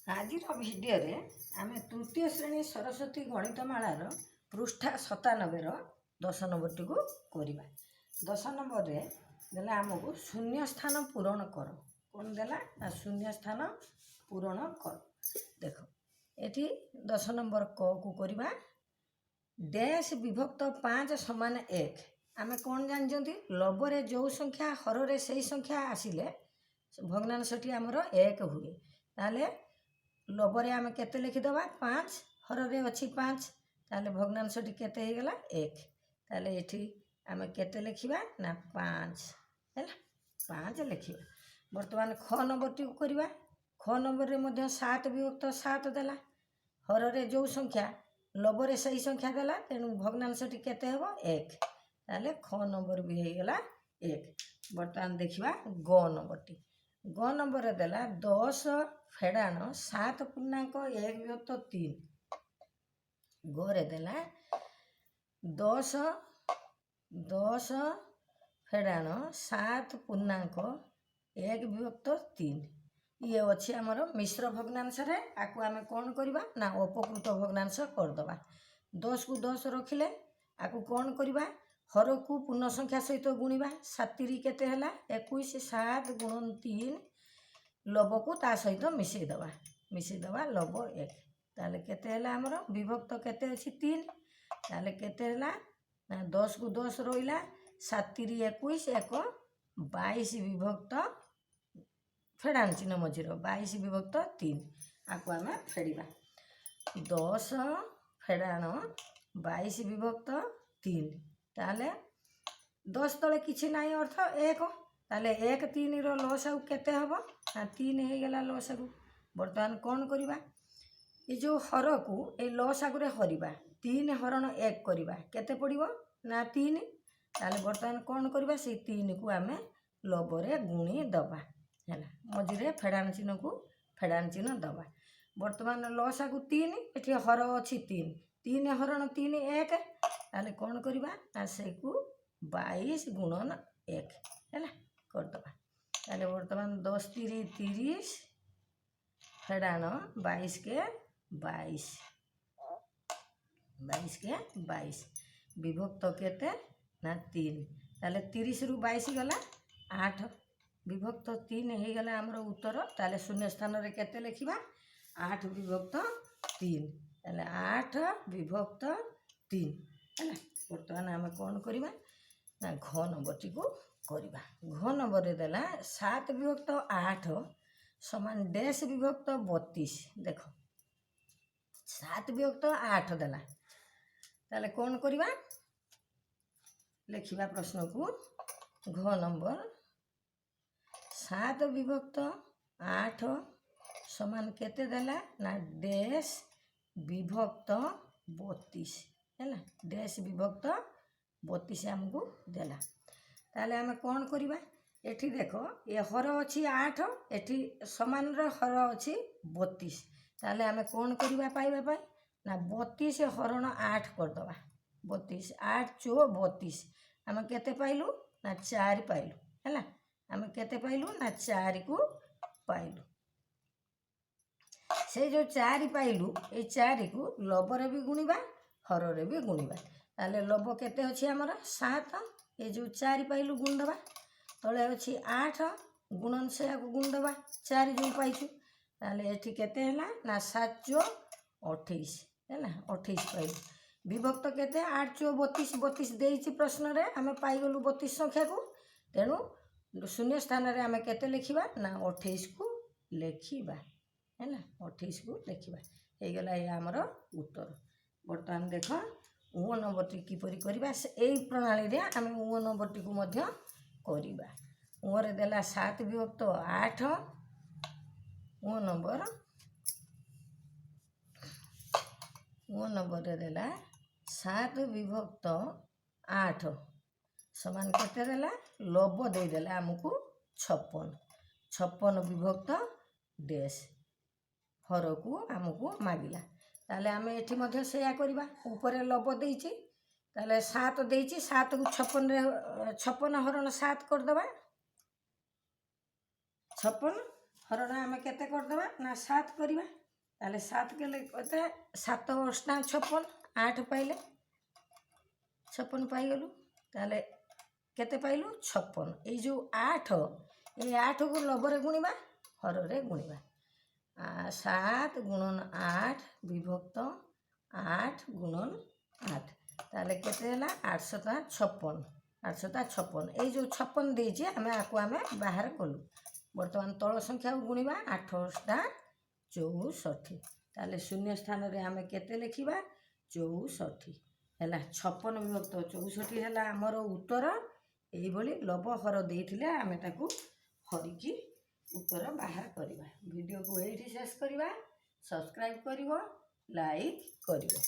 ଆଜିର ଭିଡ଼ିଓରେ ଆମେ ତୃତୀୟ ଶ୍ରେଣୀ ସରସ୍ୱତୀ ଗଣିତମାଳାର ପୃଷ୍ଠା 97ର 10 ନମ୍ବରଟିକୁ କରିବା। 10 ନମ୍ବରରେ ଦେଲା ଆମକୁ ଶୂନ୍ୟ ସ୍ଥାନ ପୂରଣ କର। କ'ଣ ଦେଲା ନା ଶୂନ୍ୟ ସ୍ଥାନ ପୂରଣ କର। ଦେଖ ଏଠି 10 ନମ୍ବର କକୁ କରିବା ଡ୍ୟାସ୍ ବିଭକ୍ତ 5 ସମାନ 1। ଆମେ କ'ଣ ଜାଣିଛନ୍ତି ଲବରେ ଯେଉଁ ସଂଖ୍ୟା ହରରେ ସେଇ ସଂଖ୍ୟା ଆସିଲେ ଭଗ୍ନାଂଶଟି ଆମର 1 ହୁଏ। ତାହେଲେ ଲବରେ ଆମେ କେତେ ଲେଖିଦେବା 5, ହରରେ ଅଛି 5, ତାହେଲେ ଭଗ୍ନାଂଶଟି କେତେ ହେଇଗଲା 1। ତାହେଲେ ଏଠି ଆମେ କେତେ ଲେଖିବା ନା 5 ହେଲା, 5 ଲେଖିବା। ବର୍ତ୍ତମାନ ଖ ନମ୍ବରଟିକୁ କରିବା। ଖ ନମ୍ବରରେ ମଧ୍ୟ 7 ବିଭକ୍ତ 7 ଦେଲା, ହରରେ ଯେଉଁ ସଂଖ୍ୟା ଲବରେ ସେଇ ସଂଖ୍ୟା ଦେଲା, ତେଣୁ ଭଗ୍ନାଂଶଟି କେତେ ହେବ 1। ତାହେଲେ ଖ ନମ୍ବର ବି ହେଇଗଲା 1। ବର୍ତ୍ତମାନ ଦେଖିବା ଗ ନମ୍ବରଟି। ଗ ନମ୍ବରରେ ଦେଲା 10 ଫେଡ଼ାଣ 7 ପୂର୍ଣ୍ଣାଙ୍କ 1 ବିଭକ୍ତ 3। ଗରେ ଦେଲା 10 ଫେଡ଼ାଣ 7 ପୂର୍ଣ୍ଣାଙ୍କ 1 ବିଭକ୍ତ 3। ଇଏ ଅଛି ଆମର ମିଶ୍ର ଭଗ୍ନାଂଶରେ। ଆକୁ ଆମେ କ'ଣ କରିବା ନା ଅପକୃତ ଭଗ୍ନାଂଶ କରିଦେବା। 10କୁ 10 ରଖିଲେ ଆକୁ କ'ଣ କରିବା ହରକୁ ପୂର୍ଣ୍ଣ ସଂଖ୍ୟା ସହିତ ଗୁଣିବା। 7 କେତେ ହେଲା 21, 7 ଗୁଣନ 3 ଲବକୁ ତା ସହିତ ମିଶାଇଦେବା ଲବ 1। ତାହେଲେ କେତେ ହେଲା ଆମର ବିଭକ୍ତ କେତେ ଅଛି 3। ତାହେଲେ କେତେ ହେଲା ନା 10କୁ 10 ରହିଲା 7 21 1 22 ବିଭକ୍ତ ଫେଡ଼ାଣ ଚିହ୍ନ ମଝିର 22 ବିଭକ୍ତ 3। ଆକୁ ଆମେ ଫେଡ଼ିବା 10 ଫେଡ଼ାଣ 22 ବିଭକ୍ତ 3। ତାହେଲେ 10 ତଳେ କିଛି ନାହିଁ ଅର୍ଥ 1। ତାହେଲେ 1 3ର ଲସାଗୁ କେତେ ହେବ ନା 3 ହେଇଗଲା ଲସାଗୁ। ବର୍ତ୍ତମାନ କ'ଣ କରିବା ଏ ଯେଉଁ ହରକୁ ଏ ଲସାଗୁରେ ହରିବା। 3 ହରଣ 1 କରିବା କେତେ ପଡ଼ିବ ନା 3। ତାହେଲେ ବର୍ତ୍ତମାନ କ'ଣ କରିବା ସେଇ 3କୁ ଆମେ ଲବରେ ଗୁଣି ଦେବା ହେଲା, ମଝିରେ ଫେଡ଼ାଣ ଚିହ୍ନକୁ ଫେଡ଼ାଣ ଚିହ୍ନ ଦେବା। ବର୍ତ୍ତମାନ ଲସାଗୁ 3, ଏଠି ହର ଅଛି 3, 3 ହରଣ 3 1। ତାହେଲେ କ'ଣ କରିବା ନା ସେଇକୁ 22 ଗୁଣନ 1 ହେଲା କରିଦେବା। ତାହେଲେ ବର୍ତ୍ତମାନ 10 3 30 ଫେଡ଼ାଣ 22 କେ 22 ବିଭକ୍ତ କେତେ ନା 3। ତାହେଲେ 30ରୁ 22 ଗଲା 8 ବିଭକ୍ତ 3 ହେଇଗଲା ଆମର ଉତ୍ତର। ତାହେଲେ ଶୂନ୍ୟ ସ୍ଥାନରେ କେତେ ଲେଖିବା 8 ବିଭକ୍ତ 3। ତାହେଲେ 8 ବିଭକ୍ତ 3 ହେଲା। ବର୍ତ୍ତମାନ ଆମେ କ'ଣ କରିବା ନା ଘ ନମ୍ବରଟିକୁ କରିବା। ଘ ନମ୍ବରରେ ଦେଲା 7 ବିଭକ୍ତ 8 ସମାନ ଡ୍ୟାସ୍ ବିଭକ୍ତ 32। ଦେଖ 7 ବିଭକ୍ତ 8 ଦେଲା, ତାହେଲେ କ'ଣ କରିବା ଲେଖିବା ପ୍ରଶ୍ନକୁ ଘ ନମ୍ବର 7 ବିଭକ୍ତ 8 ସମାନ କେତେ ଦେଲା ନା ଡ୍ୟାସ୍ ବିଭକ୍ତ 32 ହେଲା। ଡ୍ୟାସ୍ ବିଭକ୍ତ 32 ଆମକୁ ଦେଲା। ତାହେଲେ ଆମେ କ'ଣ କରିବା ଏଠି ଦେଖ ଏ ହର ଅଛି 8, ଏଠି ସମାନର ହର ଅଛି 32। ତାହେଲେ ଆମେ କ'ଣ କରିବା ପାଇବା ପାଇଁ ନା 32 ହରଣ 8 କରିଦେବା। 32 8 ଚଉ 32 ଆମେ କେତେ ପାଇଲୁ ନା 4 ପାଇଲୁ ହେଲା। ଆମେ କେତେ ପାଇଲୁ ନା 4କୁ ପାଇଲୁ। ସେ ଯେଉଁ 4 ପାଇଲୁ ଏଇ 4କୁ ଲବରେ ବି ଗୁଣିବା ହରରେ ବି ଗୁଣିବା। ତାହେଲେ ଲବ କେତେ ଅଛି ଆମର 7, ଏ ଯେଉଁ 4 ପାଇଲୁ ଗୁଣିଦେବା। ତଳେ ଅଛି 8 ଗୁଣନ ସେଆକୁ ଗୁଣିଦେବା 4 ଯେଉଁ ପାଇଛୁ। ତାହେଲେ ଏଠି କେତେ ହେଲା ନା 7 ଚଉ 28 ହେଲା, 28 ପାଇଲୁ। ବିଭକ୍ତ କେତେ 8 ଚଉ 32, 32 ଦେଇଛି ପ୍ରଶ୍ନରେ, ଆମେ ପାଇଗଲୁ 32 ସଂଖ୍ୟାକୁ। ତେଣୁ ଶୂନ୍ୟ ସ୍ଥାନରେ ଆମେ କେତେ ଲେଖିବା ନା 28କୁ ଲେଖିବା ହେଲା, 28କୁ ଲେଖିବା। ହେଇଗଲା ଏ ଆମର ଉତ୍ତର। ବର୍ତ୍ତମାନ ଦେଖ ଉ ନମ୍ବରଟି କିପରି କରିବା ଏଇ ପ୍ରଣାଳୀରେ ଆମେ ଉ ନମ୍ବରଟିକୁ ମଧ୍ୟ କରିବା। ଉରେ ଦେଲା 7 ବିଭକ୍ତ 8। ଉ ନମ୍ବରରେ ଦେଲା 7 ବିଭକ୍ତ 8 ସମାନ କେତେ ଦେଲା ଲବ ଦେଇଦେଲା ଆମକୁ 56 ବିଭକ୍ତ ଡ୍ୟାସ୍ ହରକୁ ଆମକୁ ମାଗିଲା। ତାହେଲେ ଆମେ ଏଠି ମଧ୍ୟ ସେଇଆ କରିବା। ଉପରେ ଲବ ଦେଇଛି, ତାହେଲେ 7 ଦେଇଛି, 7କୁ 56 ହରଣ 7 କରିଦେବା। 56 हरण आम केते करदे ना 7 करवा ताले 7 के कहते 7 8 56 8 पाइले 56 पाइगलु ताले केते पाइलु 56 ये जो 8 ये 8 को लबरे गुणिबा हररे गुणिबा 7 गुणन 8 विभक्त 8 गुणन 8 ताले केते हला 856 856 ये जो 56 देजे आमे आको आमे बाहर कलु वर्तमान तल संख्या गुणिबा 8 8 64 ताले शून्य स्थान रे आमे केते लिखिबा 64 हला 56 विभक्त 64 हला हमर उत्तर एई भली लब हर देथिले आमे ताकू हरिकी उत्तर बाहर करिबा वीडियो को एठी शेष करिबा सब्सक्राइब करिवो लाइक करिवो।